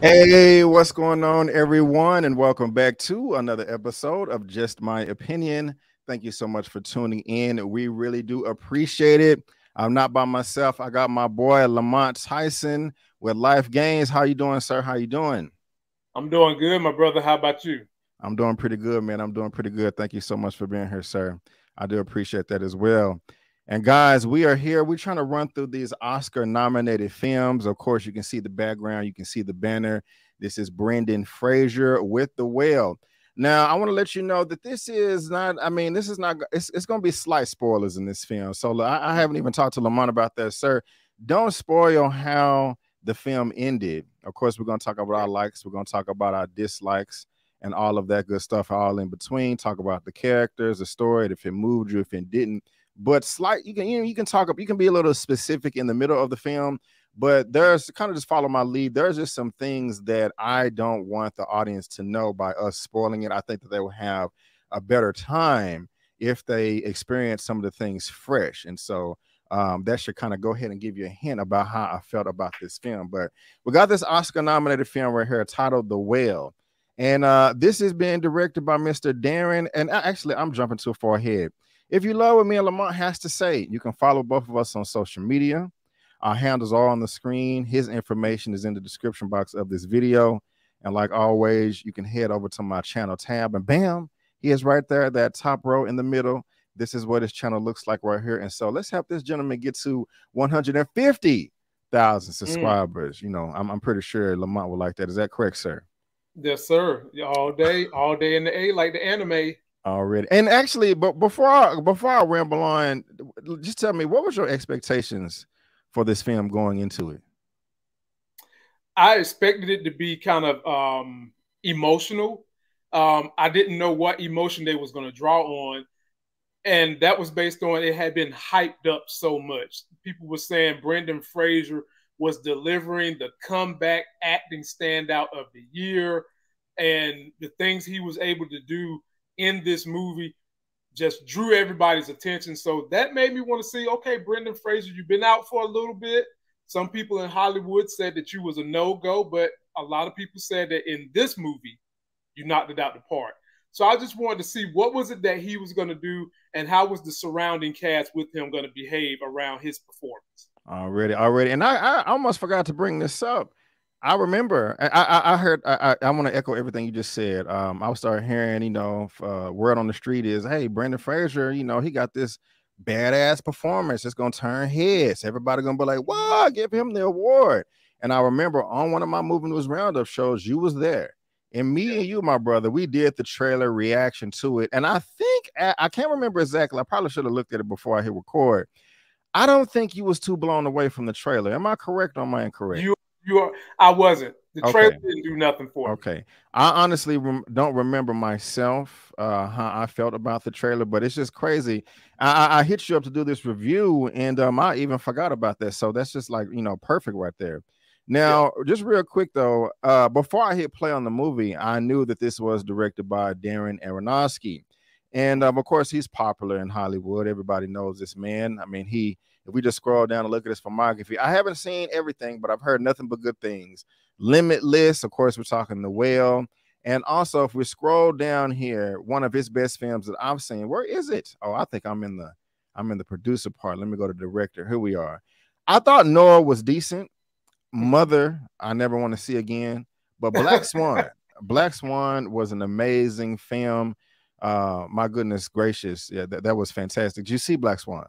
Hey, what's going on, everyone? And welcome back to another episode of Just My Opinion. Thank you so much for tuning in. We really do appreciate it. I'm not by myself. I got my boy Lamont Tyson with Life Gains. How you doing, sir? How you doing? I'm doing good, my brother. How about you? I'm doing pretty good, man. I'm doing pretty good. Thank you so much for being here, sir. I do appreciate that as well. And guys, we are here. We're trying to run through these Oscar nominated films. Of course, you can see the background, you can see the banner. This is Brendan Fraser with The Whale. Now, I want to let you know that this is not, this is not, it's going to be slight spoilers in this film. So I haven't even talked to Lamont about that, sir. Don't spoil how the film ended. Of course, we're going to talk about our likes, we're going to talk about our dislikes and all of that good stuff, all in between. Talk about the characters, the story, if it moved you, if it didn't. But slight, you can talk up, you can be a little specific in the middle of the film, but there's kind of just follow my lead. There's just some things that I don't want the audience to know by us spoiling it. I think that they will have a better time if they experience some of the things fresh. And so that should kind of go ahead and give you a hint about how I felt about this film. But we got this Oscar nominated film right here titled The Whale. And this is being directed by Mr. Darren. And actually, I'm jumping too far ahead. If you love what me and Lamont has to say, you can follow both of us on social media. Our handles are on the screen. His information is in the description box of this video. And like always, you can head over to my channel tab and bam, he is right there, that top row in the middle. This is what his channel looks like right here. And so let's help this gentleman get to 150,000 subscribers. You know, I'm pretty sure Lamont would like that. Is that correct, sir? Yes, sir. All day in the A, like the anime. Already. And actually, but before I ramble on, just tell me, what was your expectations for this film going into it? I expected it to be kind of emotional. I didn't know what emotion they was going to draw on, and that was based on it had been hyped up so much. People were saying Brendan Fraser was delivering the comeback acting standout of the year, and the things he was able to do in this movie just drew everybody's attention. So that made me want to see, okay, Brendan Fraser, you've been out for a little bit. Some people in Hollywood said that you was a no-go, but a lot of people said that in this movie, you knocked it out the park. So I just wanted to see what was it that he was going to do and how was the surrounding cast with him going to behave around his performance. Already. And I almost forgot to bring this up. I remember, I heard, I want to echo everything you just said. I started hearing, word on the street is, hey, Brendan Fraser, he got this badass performance. It's going to turn heads. Everybody going to be like, wow, give him the award. And I remember on one of my Movie News Roundup shows, you was there. And me and you, my brother, we did the trailer reaction to it. And I think, I can't remember exactly. I probably should have looked at it before I hit record. I don't think you was too blown away from the trailer. Am I correct or am I incorrect? You are. I wasn't. The trailer didn't do nothing for me. Okay. I honestly don't remember myself how I felt about the trailer, but it's just crazy. I hit you up to do this review, and I even forgot about that. So that's just like, perfect right there. Now, just real quick, though, before I hit play on the movie, I knew that this was directed by Darren Aronofsky. And of course, he's popular in Hollywood. Everybody knows this man. I mean, if we just scroll down and look at his filmography, I haven't seen everything, but I've heard nothing but good things. Limitless, of course, we're talking The Whale. And also, if we scroll down here, one of his best films that I've seen, where is it? Oh, I think I'm in the producer part. Let me go to director. Here we are. I thought Noah was decent. Mother, I never want to see again. But Black Swan, Black Swan was an amazing film. My goodness gracious. Yeah, that was fantastic. Did you see Black Swan?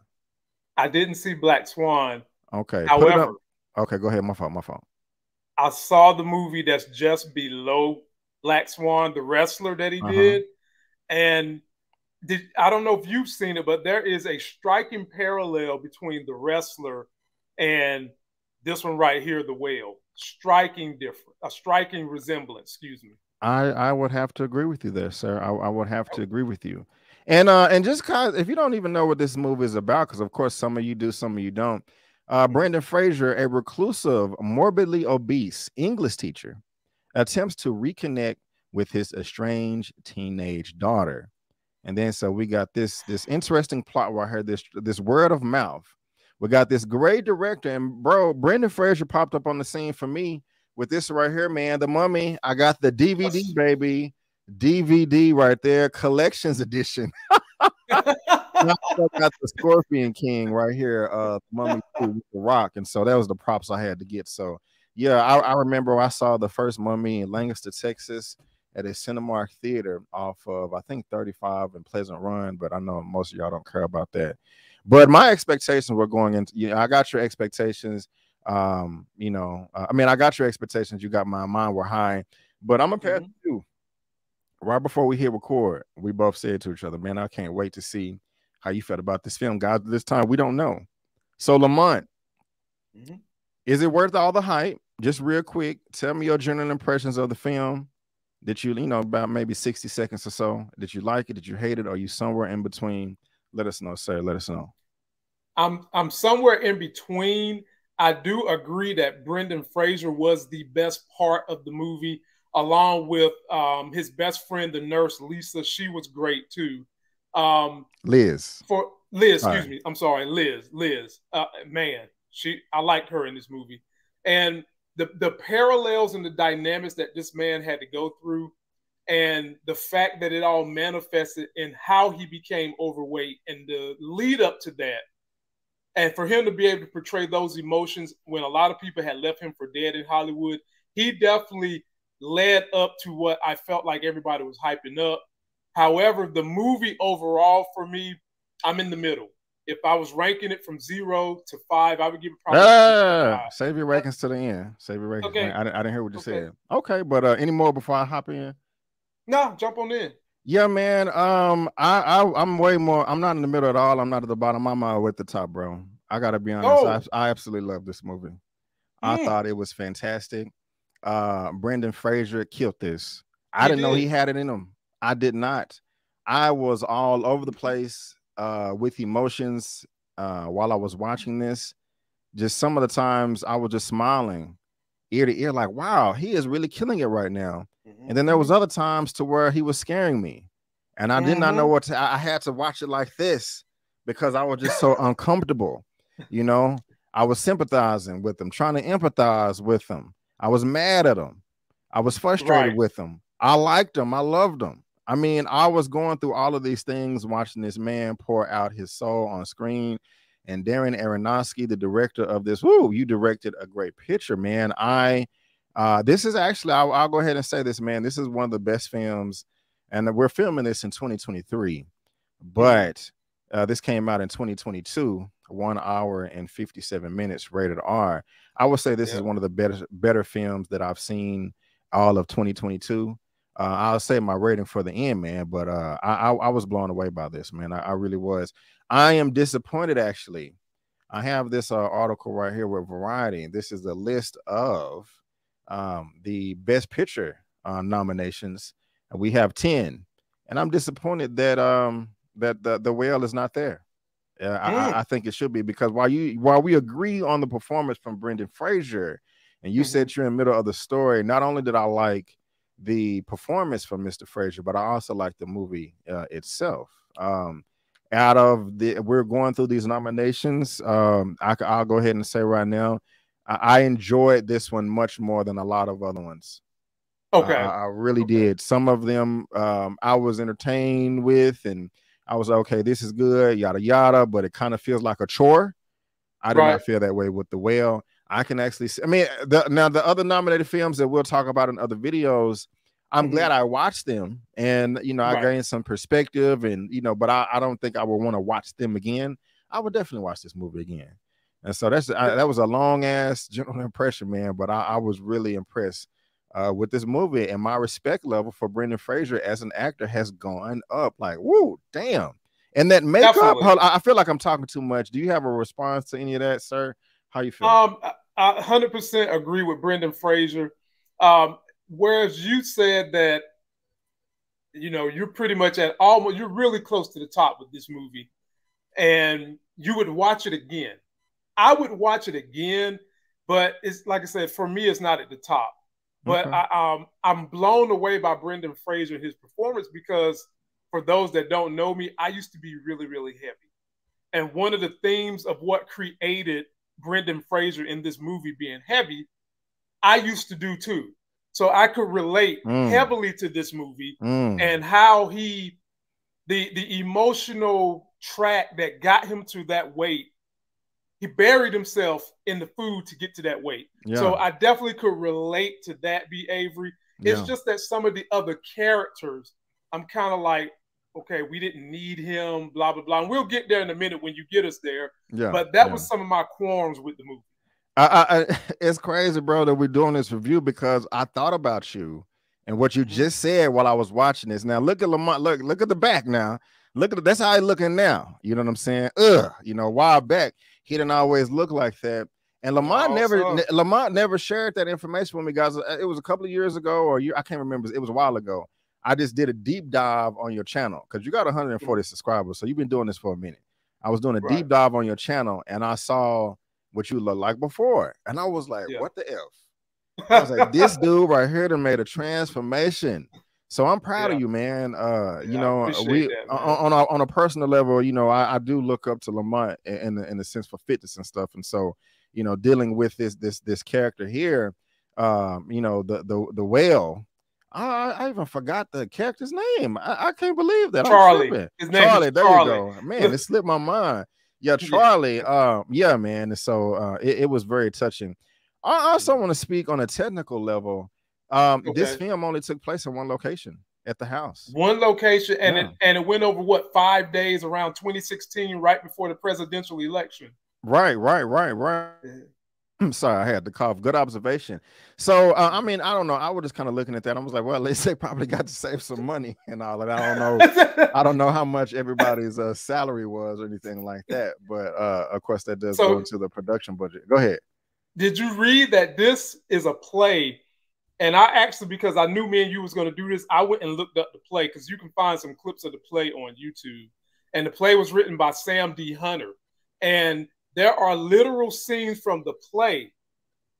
I didn't see Black Swan. Okay. However, okay, go ahead. My fault. I saw the movie that's just below Black Swan, the wrestler that he did. And I don't know if you've seen it, but there is a striking parallel between the wrestler and this one right here, The Whale. Striking resemblance, excuse me. I would have to agree with you there, sir. I would have to agree with you. And just kind of, if you don't even know what this movie is about, because of course some of you do, some of you don't. Brendan Fraser, a reclusive, morbidly obese English teacher, attempts to reconnect with his estranged teenage daughter. And then so we got this interesting plot where I heard this word of mouth. We got this great director, and bro, Brendan Fraser popped up on the scene for me with this right here, man, The Mummy. I got the DVD, Yes. baby. DVD right there, collections edition. I got the Scorpion King right here, Mummy 2 with the Rock, and so that was the props I had to get. So yeah, I remember I saw the first Mummy in Lancaster, Texas, at a Cinemark theater off of I think 35 and Pleasant Run, but I know most of y'all don't care about that. But my expectations were going into, you know, I got your expectations. You know, I mean, I got your expectations. You got mine were high, but I'm gonna pass you. Right before we hit record, we both said to each other, man, I can't wait to see how you felt about this film, guys. This time we don't know. So Lamont, is it worth all the hype? Just real quick, tell me your general impressions of the film. Did you know, about maybe 60 seconds or so? Did you like it? Did you hate it? Are you somewhere in between? Let us know, sir. Let us know. I'm somewhere in between. I do agree that Brendan Fraser was the best part of the movie, along with his best friend, the nurse Lisa. She was great too. Liz. For Liz, excuse me. I'm sorry, Liz. Man, I liked her in this movie, and the parallels and the dynamics that this man had to go through, and the fact that it all manifested in how he became overweight and the lead up to that. And for him to be able to portray those emotions when a lot of people had left him for dead in Hollywood, he definitely led up to what I felt like everybody was hyping up. However, the movie overall for me, I'm in the middle. If I was ranking it from 0 to 5, I would give it probably save your rankings to the end. Save your rankings. Okay. I didn't hear what you said. Okay, but any more before I hop in? No, jump on in. Yeah, man. I'm way more. I'm not in the middle at all. I'm not at the bottom. I'm at the top, bro. I gotta be honest. I absolutely love this movie. I thought it was fantastic. Brendan Fraser killed this. I didn't know he had it in him. I did not. I was all over the place with emotions while I was watching this. Just some of the times I was just smiling ear to ear, like, wow, he is really killing it right now. And then there was other times to where he was scaring me, and I did not know what to. I had to watch it like this because I was just so uncomfortable. You know, I was sympathizing with him, trying to empathize with him. I was mad at him. I was frustrated with him. I liked him. I loved him. I mean, I was going through all of these things, watching this man pour out his soul on screen. And Darren Aronofsky, the director of this, you directed a great picture, man. This is actually, I'll go ahead and say this, man. This is one of the best films, and we're filming this in 2023, but this came out in 2022, 1 hour and 57 minutes, rated R. I would say this is one of the better films that I've seen all of 2022. I'll say my rating for the end, man, but I was blown away by this, man. I really was. I am disappointed, actually. I have this article right here with Variety. This is the list of the Best Picture nominations, and we have 10. And I'm disappointed that that the Whale is not there. I think it should be, because while we agree on the performance from Brendan Fraser, and you said you're in the middle of the story, not only did I like the performance from Mr. Fraser, but I also like the movie itself. We're going through these nominations. I'll go ahead and say right now, I enjoyed this one much more than a lot of other ones. Okay. I really did. Some of them I was entertained with, and I was okay, this is good, yada yada, but it kind of feels like a chore. I did not feel that way with The Whale. I can actually see, I mean, the other nominated films that we'll talk about in other videos, I'm glad I watched them, and I gained some perspective, and but I don't think I would want to watch them again. I would definitely watch this movie again. And so that was a long ass general impression, man, but I was really impressed with this movie, and my respect level for Brendan Fraser as an actor has gone up. Like, woo, damn. And that makeup, I feel like I'm talking too much. Do you have a response to any of that, sir? How you feel? I 100% agree with Brendan Fraser. Whereas you said that, you're pretty much you're really close to the top with this movie, and you would watch it again. I would watch it again, but it's like I said, for me, it's not at the top. But I'm blown away by Brendan Fraser and his performance, because for those that don't know me, I used to be really, really heavy. And one of the themes of what created Brendan Fraser in this movie being heavy I used to do too. So I could relate heavily to this movie and how the emotional track that got him to that weight. He buried himself in the food to get to that weight. Yeah. So I definitely could relate to that, B. Avery. It's just that some of the other characters, I'm kind of like, okay, we didn't need him, blah, blah, blah. And we'll get there in a minute when you get us there. Yeah. But that was some of my qualms with the movie. It's crazy, bro, that we're doing this review because I thought about you and what you just said while I was watching this. Now, look at Lamont. Look at the back now. Look at that's how he's looking now. You know what I'm saying? You know, a while back, he didn't always look like that. And Lamont never shared that information with me, guys. It was a couple of years ago, or I can't remember. It was a while ago. I just did a deep dive on your channel because you got 140 subscribers, so you've been doing this for a minute. I was doing a deep dive on your channel, and I saw what you looked like before, and I was like, "What the f?" I was like, "This dude right here that made a transformation." So I'm proud of you, man. You know, we on a personal level, you know, I do look up to Lamont in the sense for fitness and stuff, and so you know, dealing with this character here, you know, the whale. I even forgot the character's name. I can't believe that. Charlie. His name Charlie. There Charlie. You go, man. It slipped my mind. Yeah, Charlie. Yeah, man. So it was very touching. I also want to speak on a technical level. This film only took place in one location at the house. One location, and it went over what, 5 days around 2016, right before the presidential election. Right. I'm sorry, I had to cough. Good observation. So, I mean, I don't know. I was just kind of looking at that. I was like, well, at least they probably got to save some money and all that. I don't know. I don't know how much everybody's salary was or anything like that. But, of course, that does go into the production budget. Go ahead. Did you read that this is a play? And I actually, because I knew me and you was going to do this, I went and looked up the play because you can find some clips of the play on YouTube. And the play was written by Sam D. Hunter. And there are literal scenes from the play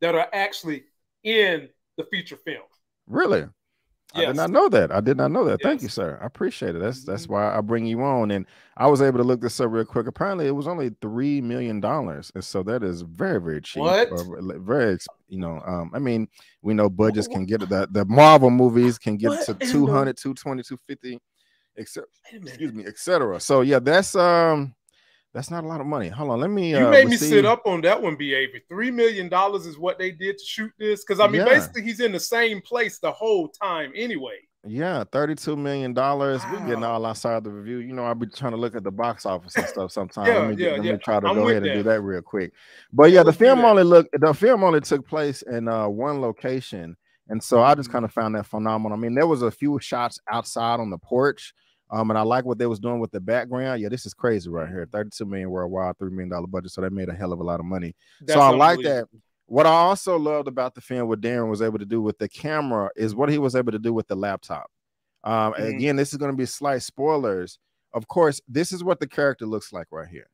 that are actually in the feature film. Really? Yes. I did not know that. I did not know that. Yes. Thank you, sir. I appreciate it. That's why I bring you on. And I was able to look this up real quick. Apparently, it was only $3 million, and so that is very, very cheap. What? Very, you know. I mean, we know budgets can get the Marvel movies can get to 200, 220, 250, excuse me, etc. So yeah, that's not a lot of money. Hold on, let me. You made me sit up on that one, B. Avery. $3 million is what they did to shoot this, because I mean, basically, he's in the same place the whole time, anyway. Yeah, $32 million. Wow. We're getting all outside of the review. You know, I'll be trying to look at the box office and stuff sometimes. Let me try to go ahead and do that real quick. But yeah, the film only took place in one location, and so I just kind of found that phenomenal. I mean, there was a few shots outside on the porch. And I like what they was doing with the background. Yeah, this is crazy right here. 32 million worldwide, $3 million budget. So they made a hell of a lot of money. So I like that. What I also loved about the film, what Darren was able to do with the camera, is what he was able to do with the laptop. Again, this is going to be slight spoilers. Of course, this is what the character looks like right here.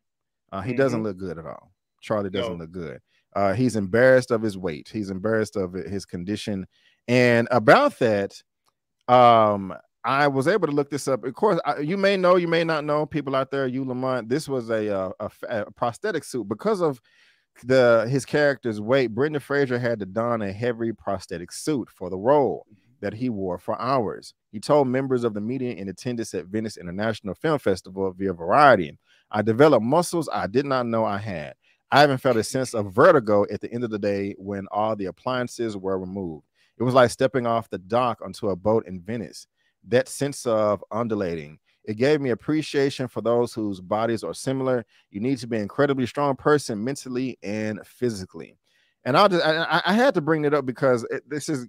He doesn't look good at all. Charlie doesn't look good. He's embarrassed of his weight. He's embarrassed of his condition. And about that, I was able to look this up. Of course, you may know, you may not know, people out there, you Lamont, this was a prosthetic suit. Because of his character's weight, Brendan Fraser had to don a heavy prosthetic suit for the role that he wore for hours. He told members of the media in attendance at Venice International Film Festival via Variety, "I developed muscles I did not know I had. I even felt a sense of vertigo at the end of the day when all the appliances were removed. It was like stepping off the dock onto a boat in Venice. That sense of undulating. It gave me appreciation for those whose bodies are similar. You need to be an incredibly strong person mentally and physically." And I had to bring it up because this is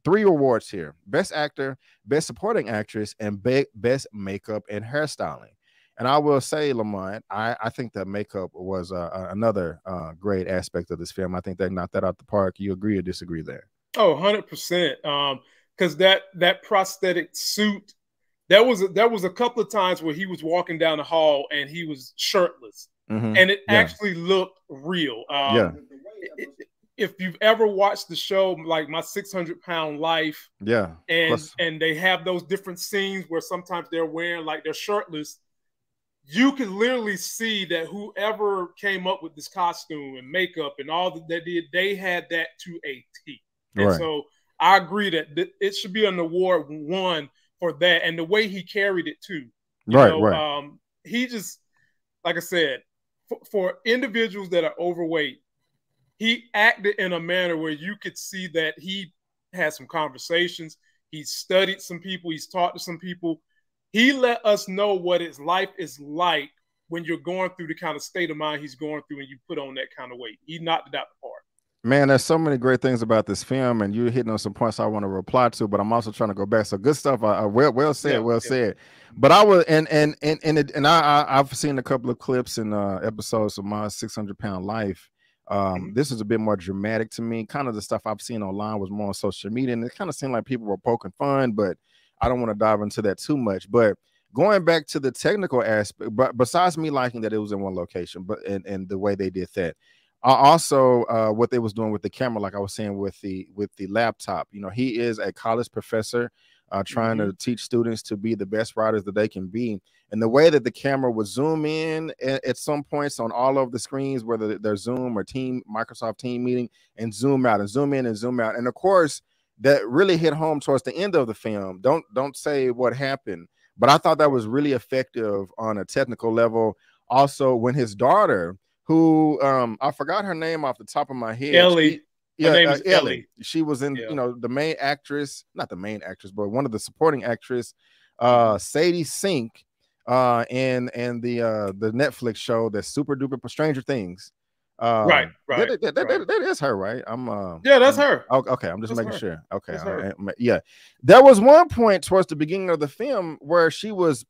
3 awards here: Best Actor, Best Supporting Actress, and Best Makeup and Hairstyling. And I will say, Lamont, I think that makeup was another great aspect of this film. I think they knocked that out the park. You agree or disagree there? Oh, 100%. Because that prosthetic suit, there was a couple of times where he was walking down the hall and he was shirtless, and it actually looked real. If you've ever watched the show, like My 600-Pound Life, and they have those different scenes where sometimes they're wearing, like, they're shirtless, you could literally see that whoever came up with this costume and makeup and all that they did, they had that to a T. And so I agree that it should be an award won for that, and the way he carried it too. You know, he just, like I said, for individuals that are overweight, he acted in a manner where you could see that he had some conversations. He's studied some people. He's talked to some people. He let us know what his life is like when you're going through the kind of state of mind he's going through and you put on that kind of weight. He knocked it out the park. Man, there's so many great things about this film, and you're hitting on some points I want to reply to, but I'm also trying to go back. So good stuff. Well said. But I was I've seen a couple of clips and episodes of My 600-Pound Life. This is a bit more dramatic to me. Kind of the stuff I've seen online was more on social media, and it kind of seemed like people were poking fun, but I don't want to dive into that too much. But going back to the technical aspect, but besides me liking that it was in one location, but and the way they did that. Also, what they was doing with the camera, like I was saying with the laptop, you know, he is a college professor trying to teach students to be the best writers that they can be. And the way that the camera would zoom in at some points on all of the screens, whether they're Zoom or Microsoft Team meeting, and zoom out and zoom in and zoom out. And of course, that really hit home towards the end of the film. Don't say what happened, but I thought that was really effective on a technical level. Also, when his daughter, who I forgot her name off the top of my head. Ellie. Ellie. She was in, you know, the main actress, not the main actress, but one of the supporting actress, Sadie Sink, and the Netflix show that's super duper for Stranger Things. Right. That is her, right? Yeah, that's her. Okay, I'm just making sure. Okay, yeah. There was one point towards the beginning of the film where she was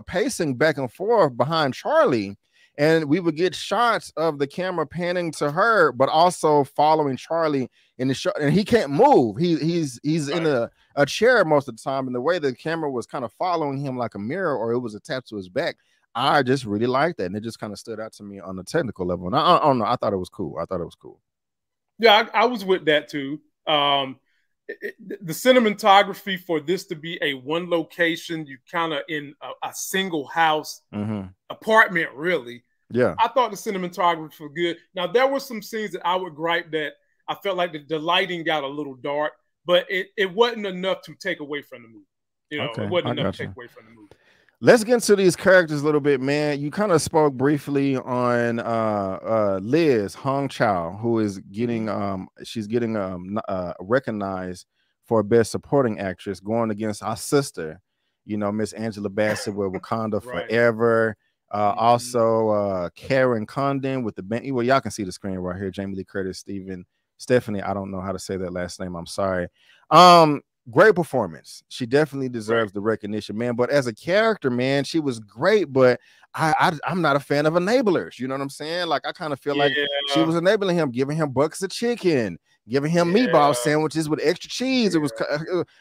pacing back and forth behind Charlie. And we would get shots of the camera panning to her, but also following Charlie in the shot, and he can't move. He's in a chair most of the time, and the way the camera was kind of following him like a mirror, or it was attached to his back, I just really liked that, and it just kind of stood out to me on the technical level. And I don't know, I thought it was cool. Yeah, I was with that too. The cinematography for this to be a one location, you kind of in a single house apartment, really. Yeah, I thought the cinematography was good. Now there were some scenes that I would gripe that I felt like the lighting got a little dark, but it wasn't enough to take away from the movie. You know, it wasn't enough to take away from the movie. Let's get into these characters a little bit, man. You kind of spoke briefly on Liz Hong Chow, who is getting she's getting recognized for Best Supporting Actress, going against our sister, you know, Miss Angela Bassett with Wakanda Forever. Also Karen Condon with the band. Well, y'all can see the screen right here. Jamie Lee Curtis, Stephanie. I don't know how to say that last name. I'm sorry. Great performance. She definitely deserves the recognition, man. But as a character, man, she was great. But I'm not a fan of enablers. You know what I'm saying? Like, I kind of feel like she was enabling him, giving him buckets of chicken, giving him meatball sandwiches with extra cheese. It was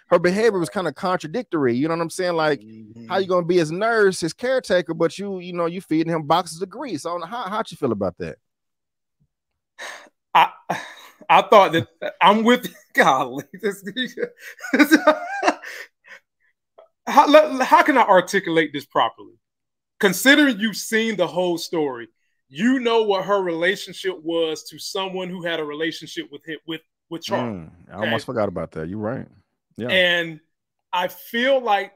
her behavior was kind of contradictory. You know what I'm saying? Like, how you gonna be his nurse, his caretaker, but you know, you feeding him boxes of grease. I don't know how'd you feel about that? I thought that I'm with golly. How can I articulate this properly? Considering you've seen the whole story, you know what her relationship was to someone who had a relationship with Charlie. I almost forgot about that. You're right. Yeah. And I feel like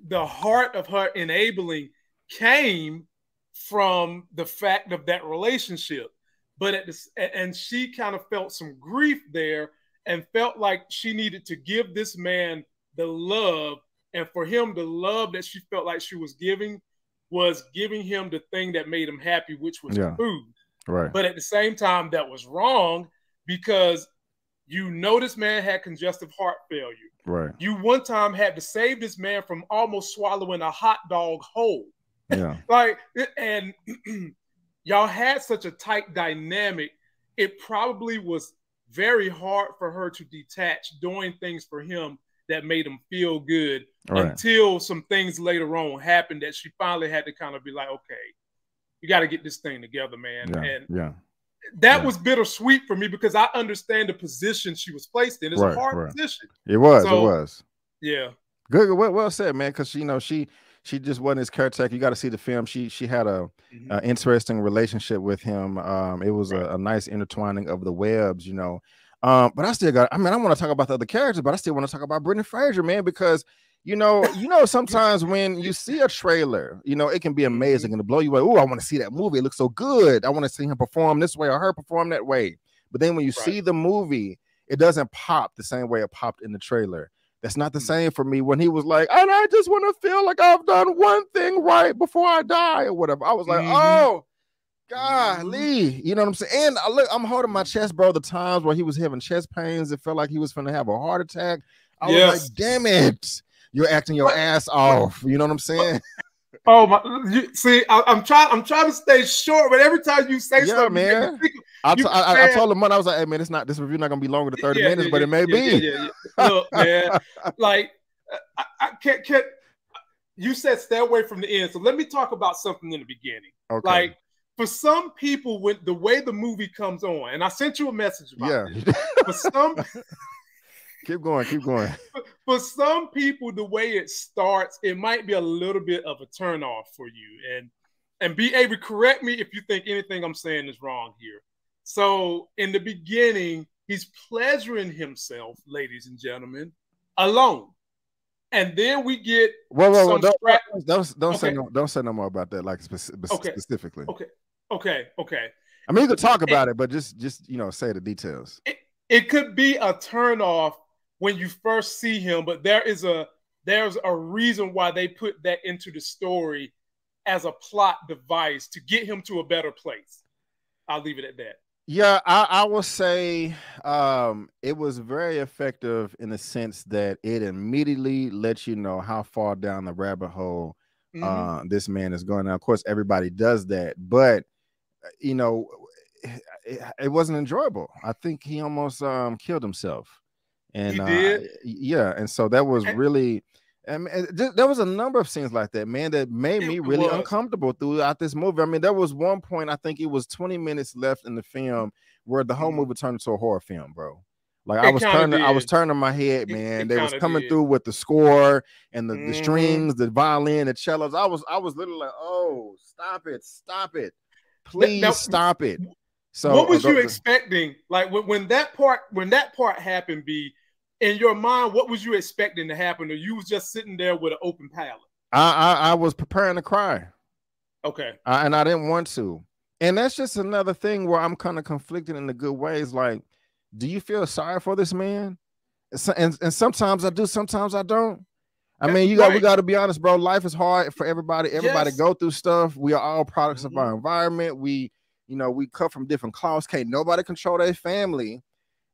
the heart of her enabling came from the fact of that relationship. But and she kind of felt some grief there and felt like she needed to give this man the love, and for him, the love that she felt like she was giving him the thing that made him happy, which was food. Right. But at the same time, that was wrong because you know this man had congestive heart failure. Right. You one time had to save this man from almost swallowing a hot dog whole. Yeah. And y'all had such a tight dynamic. It probably was very hard for her to detach doing things for him that made him feel good until some things later on happened that she finally had to kind of be like, okay, you got to get this thing together, man. That was bittersweet for me because I understand the position she was placed in. It's a hard position. It was. Yeah. Good. Well said, man. Because you know she she just wasn't his caretaker. You got to see the film. She had a interesting relationship with him. It was a nice intertwining of the webs, you know. But I still got. I mean, I want to talk about the other characters, but I still want to talk about Brendan Fraser, man, because you know, sometimes when you see a trailer, you know, it can be amazing and to blow you away. Oh, I want to see that movie. It looks so good. I want to see him perform this way or her perform that way. But then when you see the movie, it doesn't pop the same way it popped in the trailer. That's not the same for me when he was like, and I just want to feel like I've done one thing right before I die or whatever. I was like, oh, golly. You know what I'm saying? And I'm holding my chest, bro, the times where he was having chest pains. It felt like he was going to have a heart attack. I was like, damn it. You're acting your ass off. You know what I'm saying? Oh my! See, I'm trying to stay short, but every time you say something, man. I told him, I was like, "Hey, man, this review not gonna be longer than 30 minutes, but it may be." Look, man, like I can't. You said stay away from the end, so let me talk about something in the beginning. Okay. Like for some people, when the way the movie comes on, and I sent you a message about this, for some. Keep going. For some people, the way it starts, it might be a little bit of a turnoff for you. And be able to correct me if you think anything I'm saying is wrong here. So in the beginning, he's pleasuring himself, ladies and gentlemen, alone. And then we get don't say no more about that, like specifically. Okay. I mean, you could talk about it, but just say the details. It could be a turnoff when you first see him, but there's a reason why they put that into the story as a plot device to get him to a better place. I'll leave it at that. Yeah, I will say it was very effective in the sense that it immediately lets you know how far down the rabbit hole this man is going. Now, of course, everybody does that, but you know, it wasn't enjoyable. I think he almost killed himself. And he did. And so that was really, there was a number of scenes like that, man, that made me really uncomfortable throughout this movie. I mean, there was one point, I think it was 20 minutes left in the film where the whole movie turned into a horror film, bro. Like I was turning my head, man. They was coming through with the score and the strings, the violin, the cellos. I was literally like, oh, stop it. Please stop it. So what was you expecting? Like when that part happened, B, in your mind, what was you expecting to happen? Or you was just sitting there with an open palate? I was preparing to cry. Okay. And I didn't want to. And that's just another thing where I'm kind of conflicted in the good ways. Like, do you feel sorry for this man? And sometimes I do, sometimes I don't. I mean, we got to be honest, bro. Life is hard for everybody. Everybody go through stuff. We are all products of our environment. We cut from different cloths. Can't nobody control their family,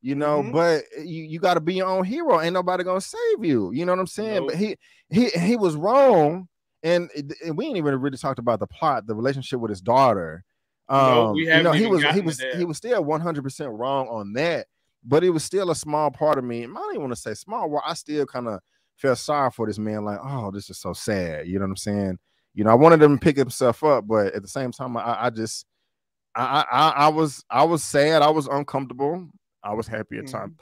but you got to be your own hero. Ain't nobody gonna save you. You know what I'm saying? Nope. But he was wrong, and we ain't even really talked about the plot, the relationship with his daughter. No, we haven't. He was still 100% wrong on that, but it was still a small part of me. I don't even want to say small, where I still kind of felt sorry for this man. Like, oh, this is so sad. You know what I'm saying? I wanted him to pick himself up, but at the same time, I was sad. I was uncomfortable. I was happy at times.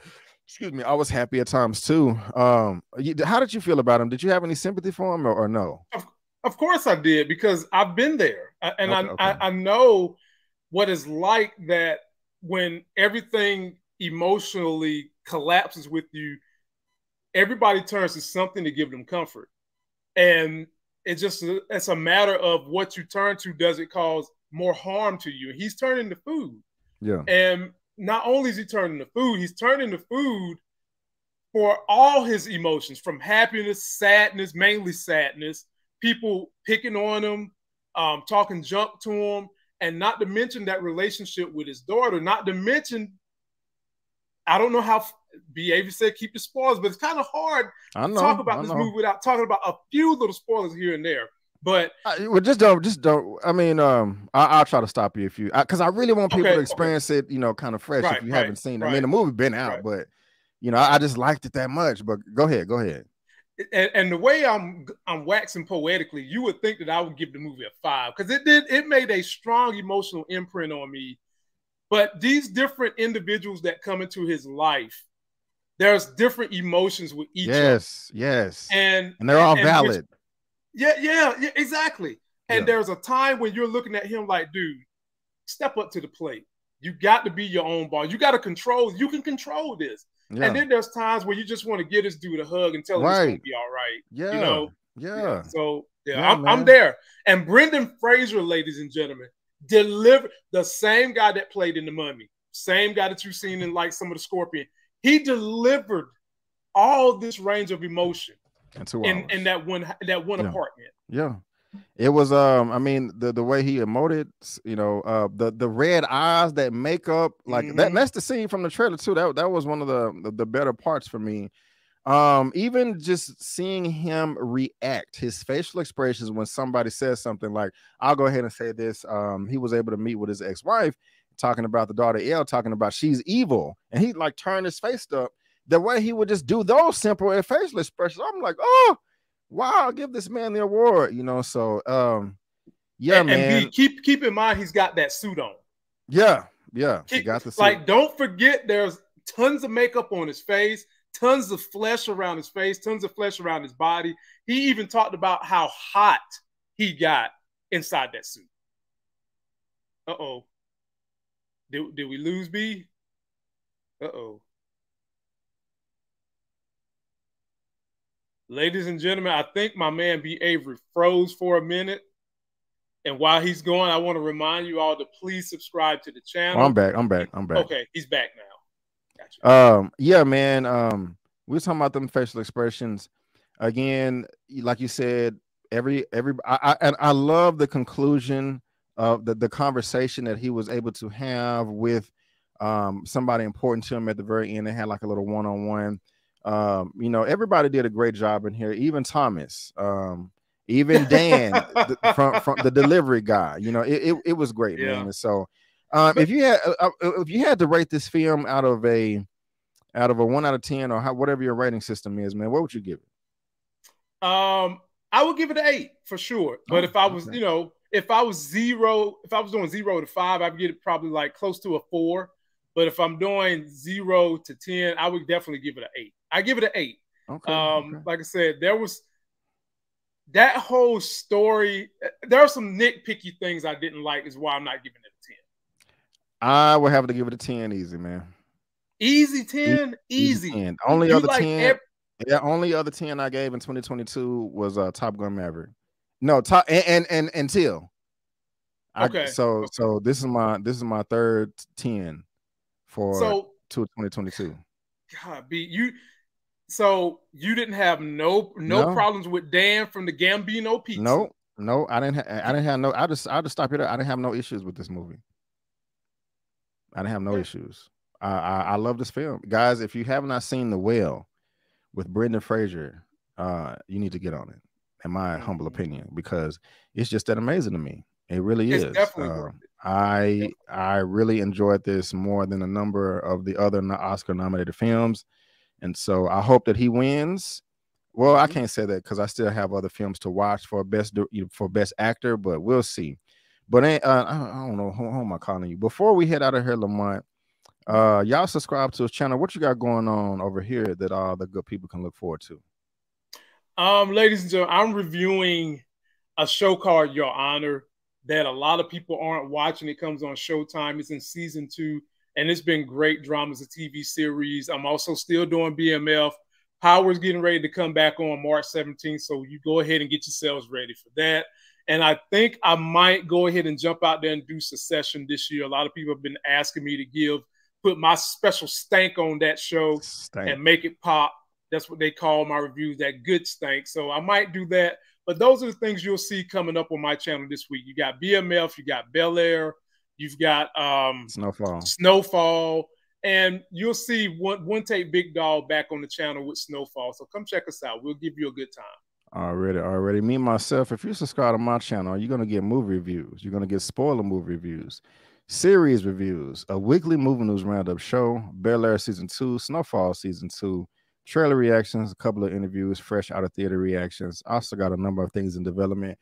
Excuse me. I was happy at times too. How did you feel about him? Did you have any sympathy for him or no? Of course I did, because I've been there. I know what it's like that when everything emotionally collapses with you, everybody turns to something to give them comfort. And it's a matter of what you turn to. Does it cause more harm to you? He's turning to food. Yeah. And not only is he turning to food, he's turning to food for all his emotions, from happiness, sadness, mainly sadness, people picking on him, talking junk to him, and not to mention that relationship with his daughter, not to mention, I don't know how BA said keep the spoilers, but it's kind of hard to talk about this movie without talking about a few little spoilers here and there. But just don't. I mean, I'll try to stop you if you, because I really want people to experience it, kind of fresh if you haven't seen it. I mean, the movie been out, but I just liked it that much. But go ahead. And the way I'm waxing poetically, you would think that I would give the movie a 5, because it made a strong emotional imprint on me. But these different individuals that come into his life, there's different emotions with each. Yes. And they're all valid. Yeah, exactly. And there's a time when you're looking at him like, dude, step up to the plate. You got to be your own boss. You got to control. You can control this. Yeah. And then there's times where you just want to give this dude a hug and tell him it's going to be all right. Yeah. You know? Yeah. So, I'm there. And Brendan Fraser, ladies and gentlemen, delivered the same guy that played in The Mummy, same guy that you've seen in like some of the Scorpion. He delivered all this range of emotion in that one apartment. Yeah. It was I mean the way he emoted, you know, the red eyes, that makeup, like that's the scene from the trailer too. That was one of the better parts for me. Even just seeing him react, his facial expressions when somebody says something like, I'll go ahead and say this. He was able to meet with his ex-wife, talking about the daughter Elle, talking about she's evil, and he like turned his face up. The way he would just do those simple facial expressions, I'm like, oh wow, I'll give this man the award, you know. So yeah, man. And keep in mind he's got that suit on. Yeah, he got the suit. Like, don't forget there's tons of makeup on his face, tons of flesh around his face, tons of flesh around his body. He even talked about how hot he got inside that suit. Uh-oh. Did we lose B? Uh-oh. Ladies and gentlemen, I think my man B. Avery froze for a minute. And while he's going, I want to remind you all to please subscribe to the channel. Oh, I'm back. Okay, he's back now. Gotcha. Yeah, man. We were talking about them facial expressions. Again, like you said, I love the conclusion of the conversation that he was able to have with somebody important to him at the very end. They had like a little one-on-one. You know, everybody did a great job in here, even Thomas, even Dan from the delivery guy. You know, it was great, man. And so if you had to rate this film out of a 1 out of 10 or whatever your rating system is, man, what would you give it? I would give it an 8 for sure. But if I was, you know, if I was doing 0 to 5, I'd get it probably like close to a 4. But if I'm doing 0 to 10, I would definitely give it an 8. I give it an 8. Okay. Like I said, there was that whole story. There are some nitpicky things I didn't like, is why I'm not giving it a 10. I would have to give it a 10 easy, man. Easy 10? Easy. 10. Only other 10. Yeah, only other 10 I gave in 2022 was Top Gun Maverick. No, and until. Okay. So this is my third 10 for 2022. God, so you didn't have no problems with Dan from the Gambino Pizza? No, I didn't have no. I'll just stop here. I didn't have no issues with this movie. I didn't have no issues. I love this film, guys. If you have not seen The Whale with Brendan Fraser, you need to get on it, in my humble opinion, because it's just that amazing to me. It really is. Definitely I really enjoyed this more than a number of the other Oscar-nominated films, and so I hope that he wins. Well, I can't say that because I still have other films to watch for best actor, but we'll see. But I don't know who am I calling you. Before we head out of here, Lamont, y'all subscribe to his channel. What you got going on over here that all the good people can look forward to? Ladies and gentlemen, I'm reviewing a show called Your Honor that a lot of people aren't watching. It comes on Showtime. It's in season 2, and it's been great drama as a TV series. I'm also still doing BMF. Power's getting ready to come back on March 17th, so you go ahead and get yourselves ready for that. And I think I might go ahead and jump out there and do Succession this year. A lot of people have been asking me to put my special stank on that show and make it pop. That's what they call my reviews, that good stank. So I might do that. But those are the things you'll see coming up on my channel this week. You got BMF, you got Bel Air, you've got Snowfall, and you'll see OneTakeBigDog back on the channel with Snowfall. So come check us out. We'll give you a good time. Already. Me, myself, if you subscribe to my channel, you're going to get movie reviews. You're going to get spoiler movie reviews, series reviews, a weekly movie news roundup show, Bel Air Season 2, Snowfall Season 2, trailer reactions, a couple of interviews, fresh out of theater reactions. Also got a number of things in development.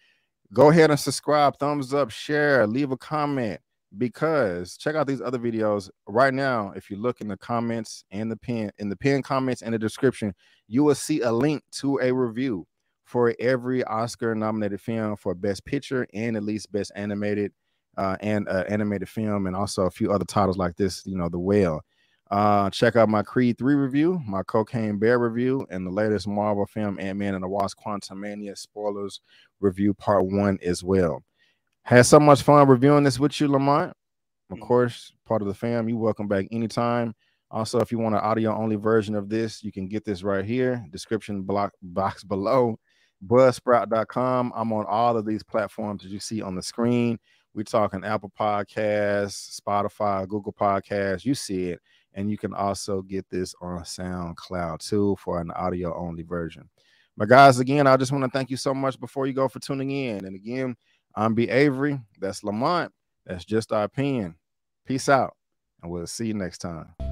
Go ahead and subscribe, thumbs up, share, leave a comment, because check out these other videos right now. If you look in the comments and the pinned comments and the description, you will see a link to a review for every Oscar nominated film for Best Picture and at least Best Animated animated film, and also a few other titles like this, you know, The Whale. Check out my Creed 3 review, my Cocaine Bear review, and the latest Marvel film Ant-Man and the Wasp: Quantumania spoilers review part 1 as well. Had so much fun reviewing this with you, Lamont. Of course, part of the fam. You welcome back anytime. Also, if you want an audio only version of this, you can get this right here. Description box below. Buzzsprout.com. I'm on all of these platforms that you see on the screen. We're talking Apple Podcasts, Spotify, Google Podcasts. You see it. And you can also get this on SoundCloud too for an audio only version. But guys, again, I just want to thank you so much before you go for tuning in. And again, I'm B. Avery. That's Lamont. That's just our opinion. Peace out. And we'll see you next time.